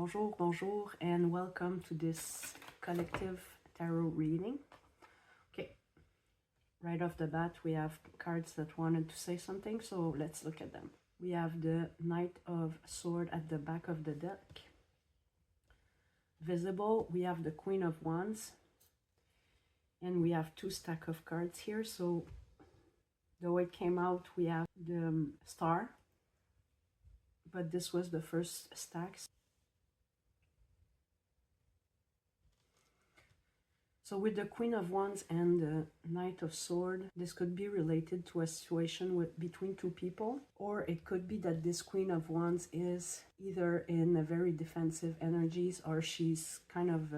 Bonjour, bonjour, and welcome to this collective tarot reading. Okay, right off the bat, we have cards that wanted to say something, so let's look at them. We have the Knight of Swords at the back of the deck. Visible, we have the Queen of Wands, and we have two stacks of cards here. So the way it came out, we have the Star, but this was the first stack. So with the Queen of Wands and the Knight of Swords, this could be related to a situation between two people, or it could be that this Queen of Wands is either in a very defensive energies, or she's kind of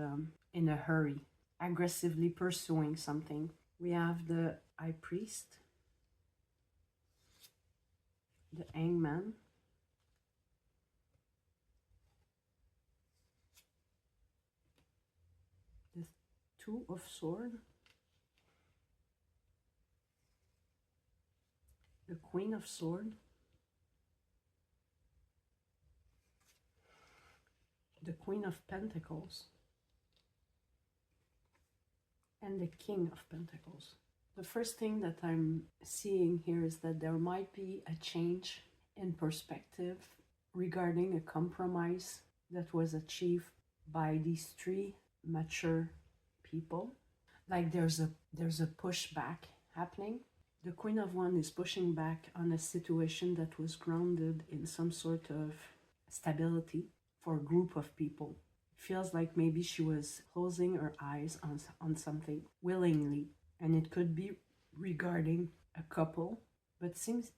in a hurry, aggressively pursuing something. We have the High Priest, the Hangman, Two of Swords, the Queen of Swords, the Queen of Pentacles, and the King of Pentacles. The first thing that I'm seeing here is that there might be a change in perspective regarding a compromise that was achieved by these three mature people. Like there's a pushback happening. The Queen of Wands is pushing back on a situation that was grounded in some sort of stability for a group of people. It feels like maybe she was closing her eyes on something willingly, and it could be regarding a couple, but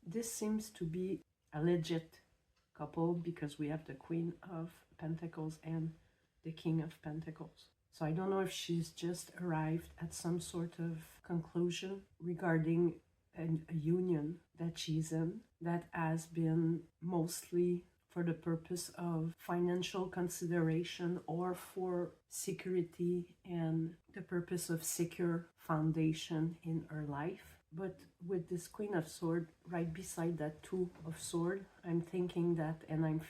this seems to be a legit couple because we have the Queen of Pentacles and the King of Pentacles. So I don't know if she's just arrived at some sort of conclusion regarding a union that she's in that has been mostly for the purpose of financial consideration or for security and the purpose of secure foundation in her life. But with this Queen of Swords right beside that Two of Swords, I'm thinking that, and I'm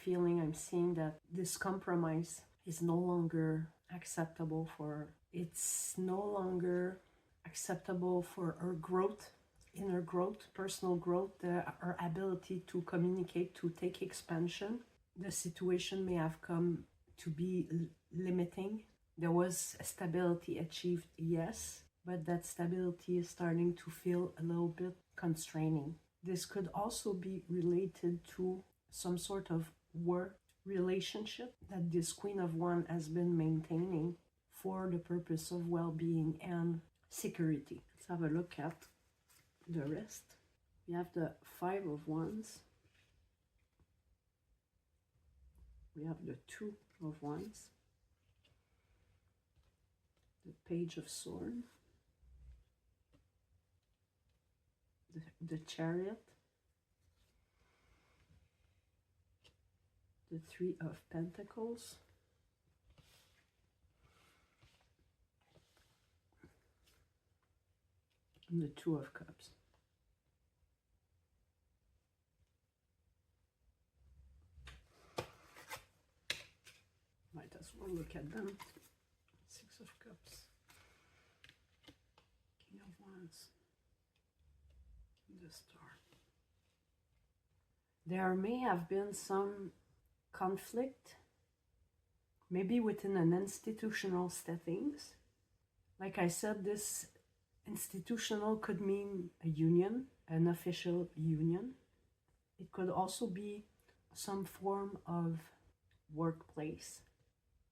seeing that this compromise is no longer acceptable for her. It's no longer acceptable for her growth, inner growth, personal growth, her ability to communicate, to take expansion. The situation may have come to be limiting. There was stability achieved, yes, but that stability is starting to feel a little bit constraining. This could also be related to some sort of work relationship that this Queen of Wands has been maintaining for the purpose of well-being and security. Let's have a look at the rest. We have the Five of Wands. We have the Two of Wands. The Page of Swords. The Chariot. The Three of Pentacles, and the Two of Cups. Might as well look at them. Six of Cups, King of Wands, the Star. There may have been some conflict, maybe within an institutional settings. Like I said, this institutional could mean a union, an official union. It could also be some form of workplace,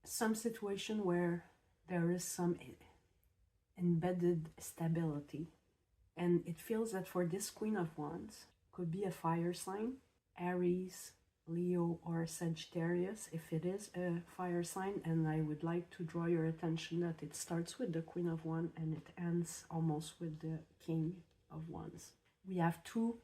some situation where there is some embedded stability. And it feels that for this Queen of Wands, could be a fire sign, Aries, Leo, or Sagittarius, if it is a fire sign. And I would like to draw your attention that it starts with the Queen of Wands and it ends almost with the King of Wands. We have two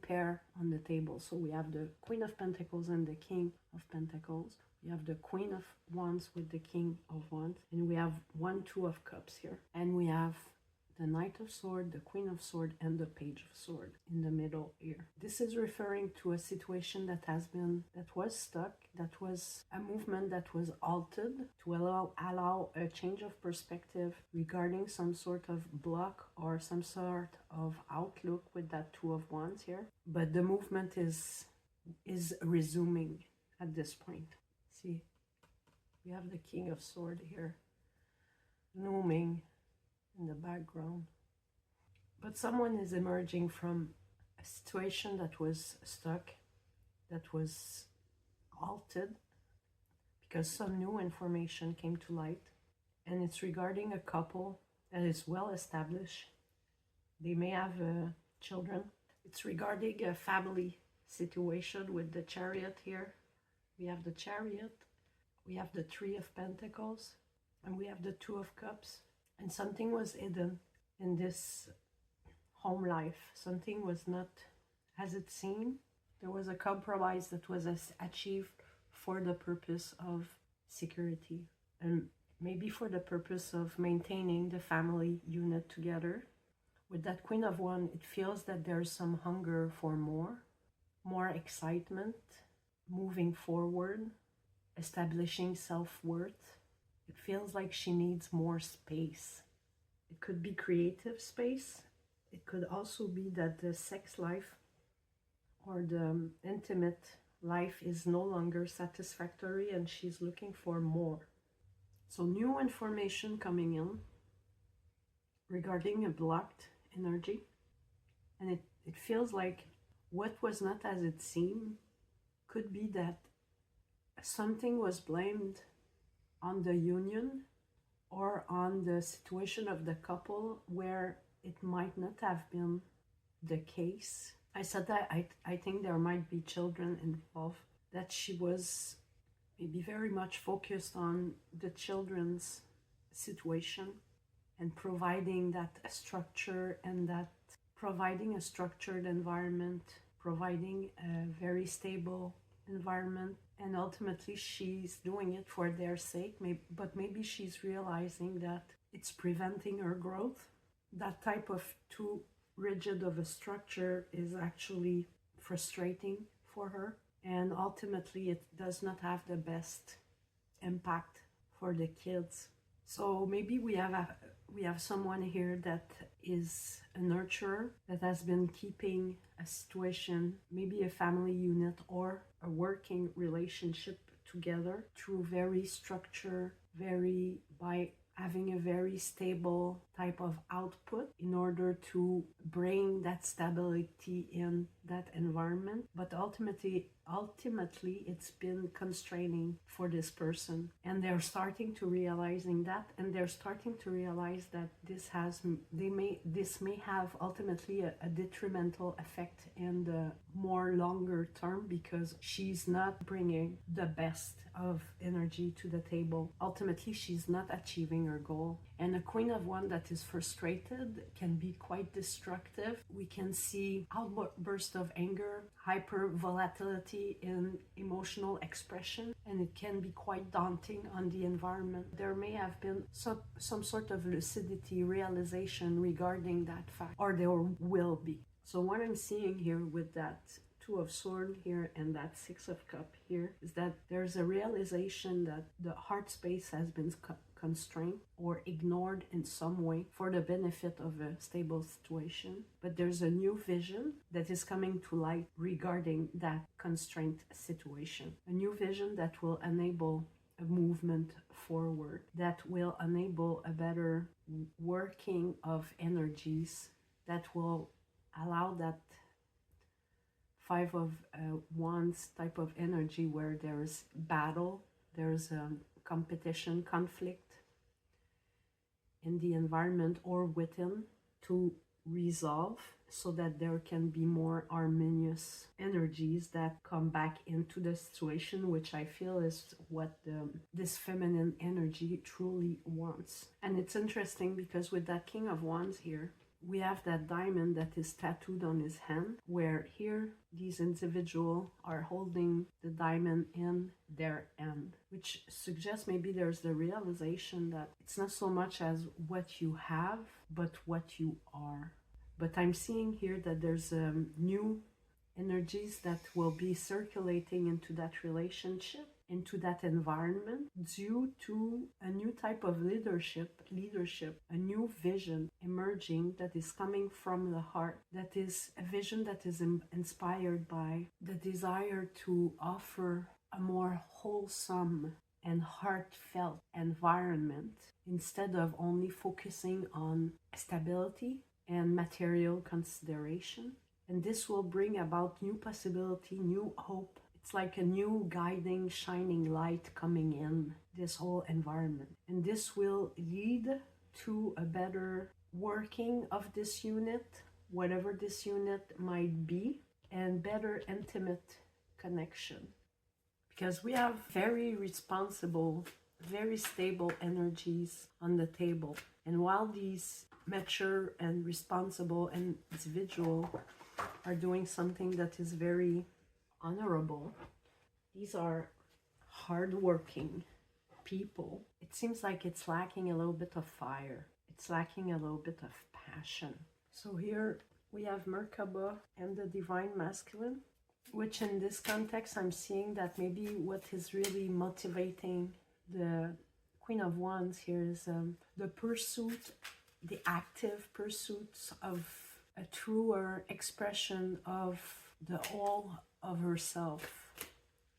pair on the table. So we have the Queen of Pentacles and the King of Pentacles. We have the Queen of Wands with the King of Wands. And we have 1 2 of Cups here. And we have the Knight of Sword, the Queen of Sword, and the Page of Sword in the middle here. This is referring to a situation that was stuck, that was a movement that was altered to allow a change of perspective regarding some sort of block or some sort of outlook with that Two of Wands here. But the movement is resuming at this point. See, we have the King of Sword here looming in the background. But someone is emerging from a situation that was stuck, that was altered, because some new information came to light. And it's regarding a couple that is well established. They may have children. It's regarding a family situation with the Chariot here. We have the Chariot, we have the Three of Pentacles, and we have the Two of Cups. And something was hidden in this home life. Something was not as it seemed. There was a compromise that was achieved for the purpose of security and maybe for the purpose of maintaining the family unit together. With that Queen of Wands, it feels that there's some hunger for more excitement, moving forward, establishing self-worth. It feels like she needs more space. It could be creative space. It could also be that the sex life or the intimate life is no longer satisfactory and she's looking for more. So new information coming in regarding a blocked energy. And it feels like what was not as it seemed could be that something was blamed on the union or on the situation of the couple where it might not have been the case. I said that I think there might be children involved, that she was maybe very much focused on the children's situation and providing that structure, and that providing a structured environment, providing a very stable environment. And ultimately she's doing it for their sake, but maybe she's realizing that it's preventing her growth. That type of too rigid of a structure is actually frustrating for her, and ultimately it does not have the best impact for the kids. So maybe we have someone here that is a nurturer, that has been keeping a situation, maybe a family unit or a working relationship together through very structured, by having a very stable type of output in order to bring that stability in that environment. But ultimately it's been constraining for this person, and they're starting to realizing that, and they're starting to realize that this may have ultimately a detrimental effect in the more longer term, because she's not bringing the best of energy to the table. Ultimately she's not achieving her goal. And a Queen of Wands that is frustrated can be quite destructive. We can see outbursts of anger, hyper volatility in emotional expression, and it can be quite daunting on the environment. There may have been some sort of lucidity, realization regarding that fact, or there will be. So what I'm seeing here with that Two of Swords here and that Six of Cups here is that there's a realization that the heart space has been constrained or ignored in some way for the benefit of a stable situation. But there's a new vision that is coming to light regarding that constrained situation. A new vision that will enable a movement forward, that will enable a better working of energies, that will allow that Five of Wands type of energy where there's battle, there's competition, conflict in the environment or within, to resolve, so that there can be more harmonious energies that come back into the situation, which I feel is what this feminine energy truly wants. And it's interesting because with that King of Wands here, we have that diamond that is tattooed on his hand, where here these individuals are holding the diamond in their hand, which suggests maybe there's the realization that it's not so much as what you have, but what you are. But I'm seeing here that there's new energies that will be circulating into that relationship, into that environment, due to a new type of leadership, a new vision emerging that is coming from the heart, that is a vision that is inspired by the desire to offer a more wholesome and heartfelt environment instead of only focusing on stability and material consideration. And this will bring about new possibility, new hope. It's like a new guiding, shining light coming in this whole environment. And this will lead to a better working of this unit, whatever this unit might be, and better intimate connection. Because we have very responsible, very stable energies on the table. And while these mature and responsible individuals are doing something that is very honorable, these are hardworking people. It seems like it's lacking a little bit of fire. It's lacking a little bit of passion. So here we have Merkaba and the Divine Masculine, which in this context I'm seeing that maybe what is really motivating the Queen of Wands here is the pursuit, the active pursuits of a truer expression of the whole of herself,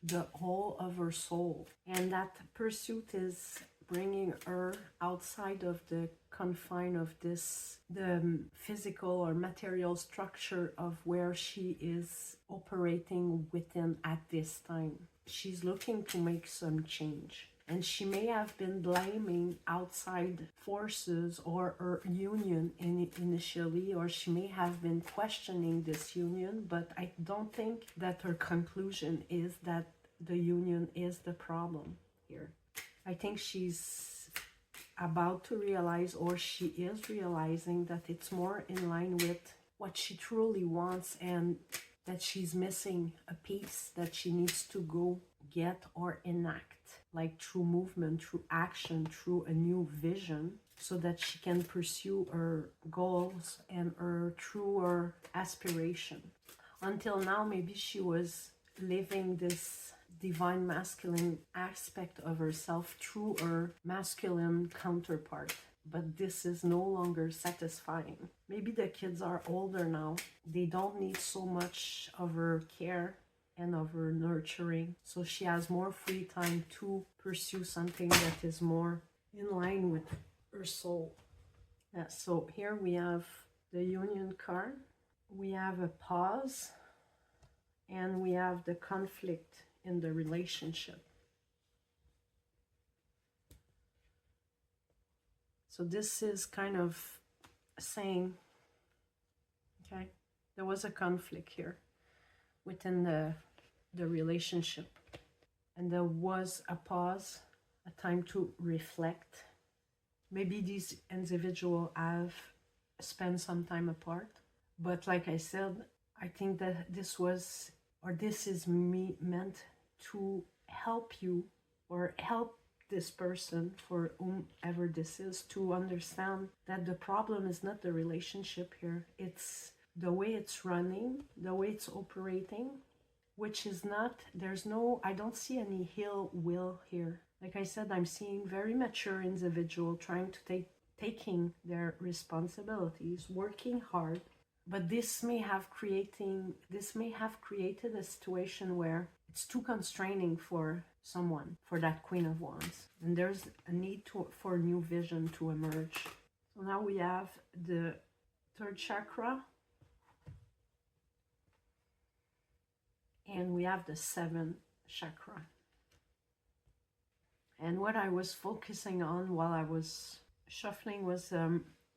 the whole of her soul. And that pursuit is bringing her outside of the confine of this, the physical or material structure of where she is operating within at this time. She's looking to make some change. And she may have been blaming outside forces or her union initially, or she may have been questioning this union, but I don't think that her conclusion is that the union is the problem here. I think she's about to realize, or she is realizing, that it's more in line with what she truly wants, and that she's missing a piece that she needs to go get or enact, like through movement, through action, through a new vision, so that she can pursue her goals and her truer aspiration. Until now, maybe she was living this divine masculine aspect of herself through her masculine counterpart, but this is no longer satisfying. Maybe the kids are older now. They don't need so much of her care and of her nurturing, so she has more free time to pursue something that is more in line with her soul. So here we have the Union card, we have a pause, and we have the conflict in the relationship. So this is kind of saying, okay, there was a conflict here within the relationship, and there was a pause, a time to reflect. Maybe these individuals have spent some time apart, but like I said, I think that this was, or this is meant to help you, or help this person, for whomever this is, to understand that the problem is not the relationship here. It's the way it's running, the way it's operating, which is not, there's no, I don't see any ill will here. Like I said, I'm seeing very mature individual trying to taking their responsibilities, working hard, but this may have created a situation where it's too constraining for someone, for that Queen of Wands, and there's a need for new vision to emerge. So now we have the third chakra, and we have the seventh chakra. And what I was focusing on while I was shuffling was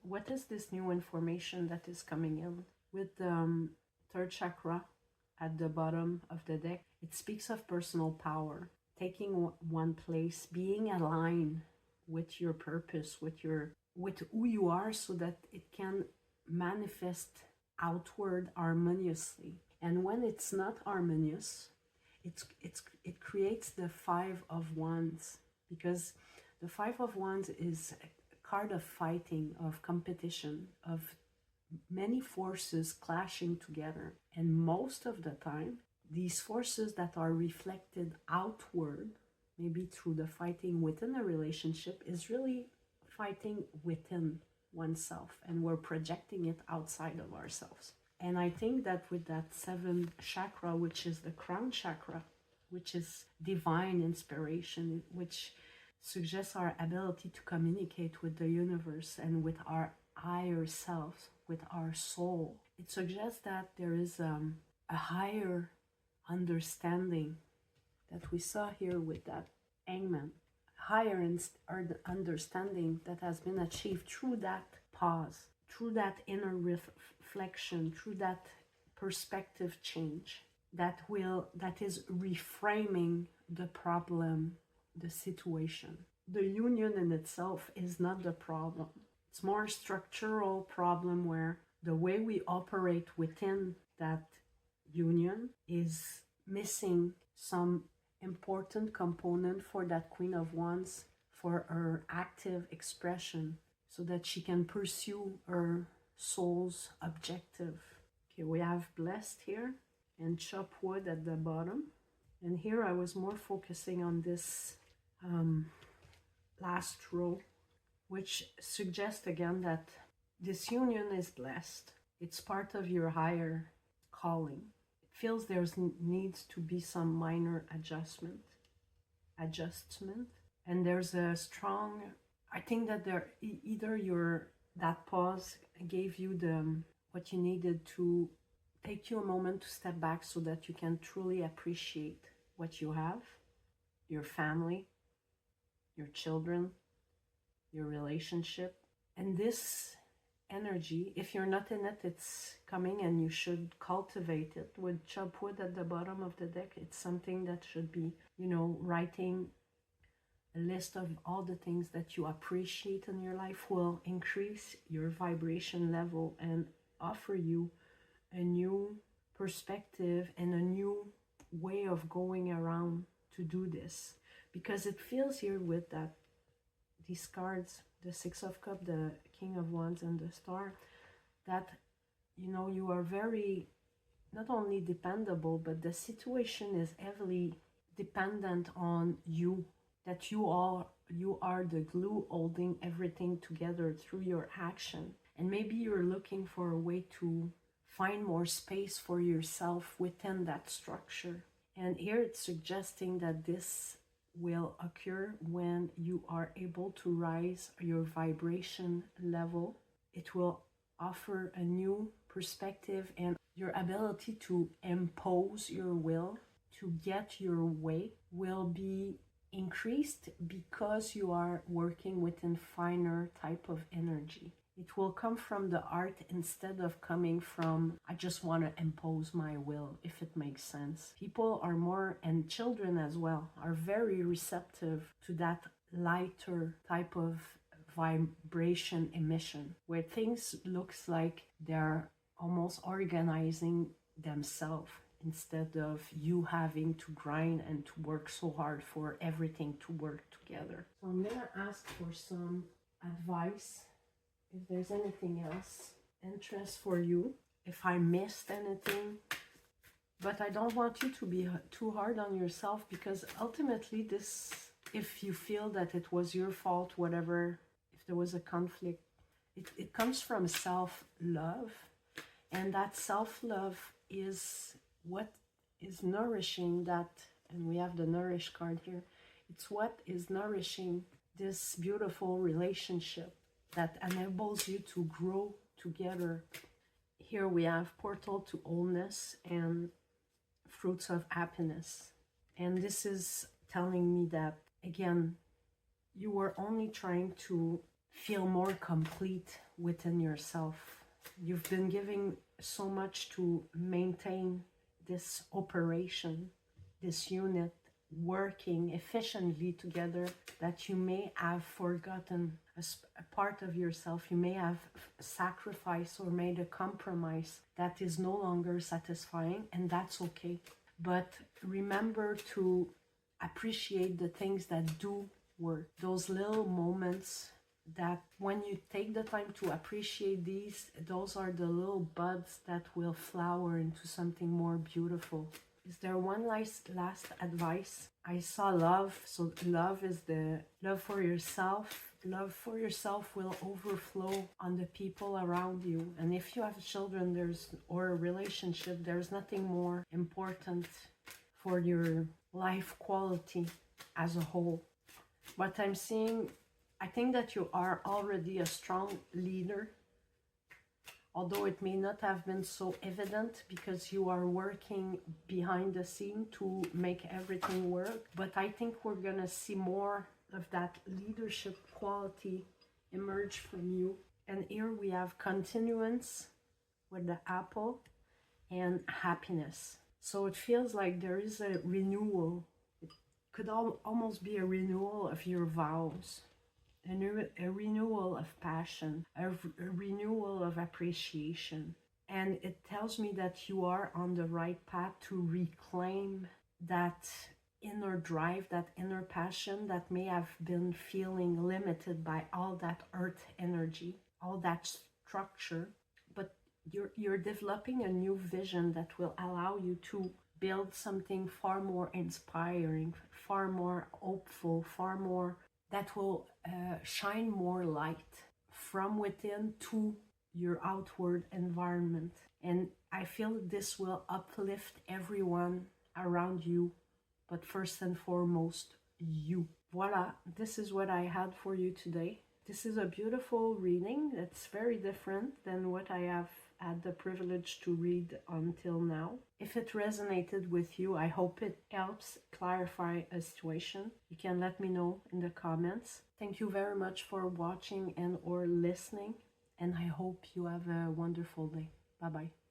what is this new information that is coming in with the third chakra at the bottom of the deck. It speaks of personal power, taking one place, being aligned with your purpose, with who you are, so that it can manifest outward harmoniously. And when it's not harmonious, it creates the Five of Wands, because the Five of Wands is a card of fighting, of competition, of many forces clashing together. And most of the time, these forces that are reflected outward, maybe through the fighting within a relationship, is really fighting within oneself, and we're projecting it outside of ourselves. And I think that with that 7th chakra, which is the crown chakra, which is divine inspiration, which suggests our ability to communicate with the universe and with our higher selves, with our soul, it suggests that there is a higher understanding that we saw here with that hangman, higher understanding that has been achieved through that pause, through that inner reflection, through that perspective change that is reframing the problem, the situation. The union in itself is not the problem. It's more a structural problem where the way we operate within that union is missing some important component for that Queen of Wands, for her active expression, so that she can pursue her soul's objective. Okay, we have blessed here and chop wood at the bottom. And here I was more focusing on this last row, which suggests again that this union is blessed. It's part of your higher calling. It feels there's needs to be some minor adjustment. And there's a strong, I think that there either that pause gave you what you needed to take you a moment to step back so that you can truly appreciate what you have, your family, your children, your relationship. And this energy, if you're not in it, it's coming, and you should cultivate it. With chop wood at the bottom of the deck, it's something that should be, writing a list of all the things that you appreciate in your life will increase your vibration level and offer you a new perspective and a new way of going around to do this. Because it feels here with these cards, the Six of Cups, the King of Wands, and the Star, that you are very not only dependable, but the situation is heavily dependent on you, that you are the glue holding everything together through your action. And maybe you're looking for a way to find more space for yourself within that structure. And here it's suggesting that this will occur when you are able to rise your vibration level. It will offer a new perspective, and your ability to impose your will, to get your way, will be increased because you are working within finer type of energy. It will come from the heart instead of coming from, I just want to impose my will, if it makes sense. People are more, and children as well, are very receptive to that lighter type of vibration emission, where things looks like they're almost organizing themselves instead of you having to grind and to work so hard for everything to work together. So I'm gonna ask for some advice, if there's anything else interest for you, if I missed anything. But I don't want you to be too hard on yourself, because ultimately this, if you feel that it was your fault, whatever, if there was a conflict, it comes from self-love. And that self-love is what is nourishing that, and we have the nourish card here. It's what is nourishing this beautiful relationship that enables you to grow together. Here we have portal to wholeness and fruits of happiness. And this is telling me that, again, you were only trying to feel more complete within yourself. You've been giving so much to maintain this operation, this unit, working efficiently together, that you may have forgotten a part of yourself. You may have sacrificed or made a compromise that is no longer satisfying, and that's okay. But remember to appreciate the things that do work, those little moments that when you take the time to appreciate these, those are the little buds that will flower into something more beautiful. Is there one last advice? I saw love. So love is the love for yourself. Love for yourself will overflow on the people around you. And if you have children, or a relationship, there's nothing more important for your life quality as a whole. What I'm seeing, I think that you are already a strong leader, although it may not have been so evident because you are working behind the scene to make everything work. But I think we're gonna see more of that leadership quality emerge from you. And here we have continuance with the apple and happiness. So it feels like there is a renewal. It could almost be a renewal of your vows. A renewal of passion, a renewal of appreciation. And it tells me that you are on the right path to reclaim that inner drive, that inner passion that may have been feeling limited by all that earth energy, all that structure. But you're developing a new vision that will allow you to build something far more inspiring, far more hopeful, far more that will shine more light from within to your outward environment. And I feel this will uplift everyone around you, but first and foremost, you. Voila, this is what I had for you today. This is a beautiful reading. It's very different than what I have had the privilege to read until now. If it resonated with you, I hope it helps clarify a situation. You can let me know in the comments. Thank you very much for watching and or listening, and I hope you have a wonderful day. Bye-bye.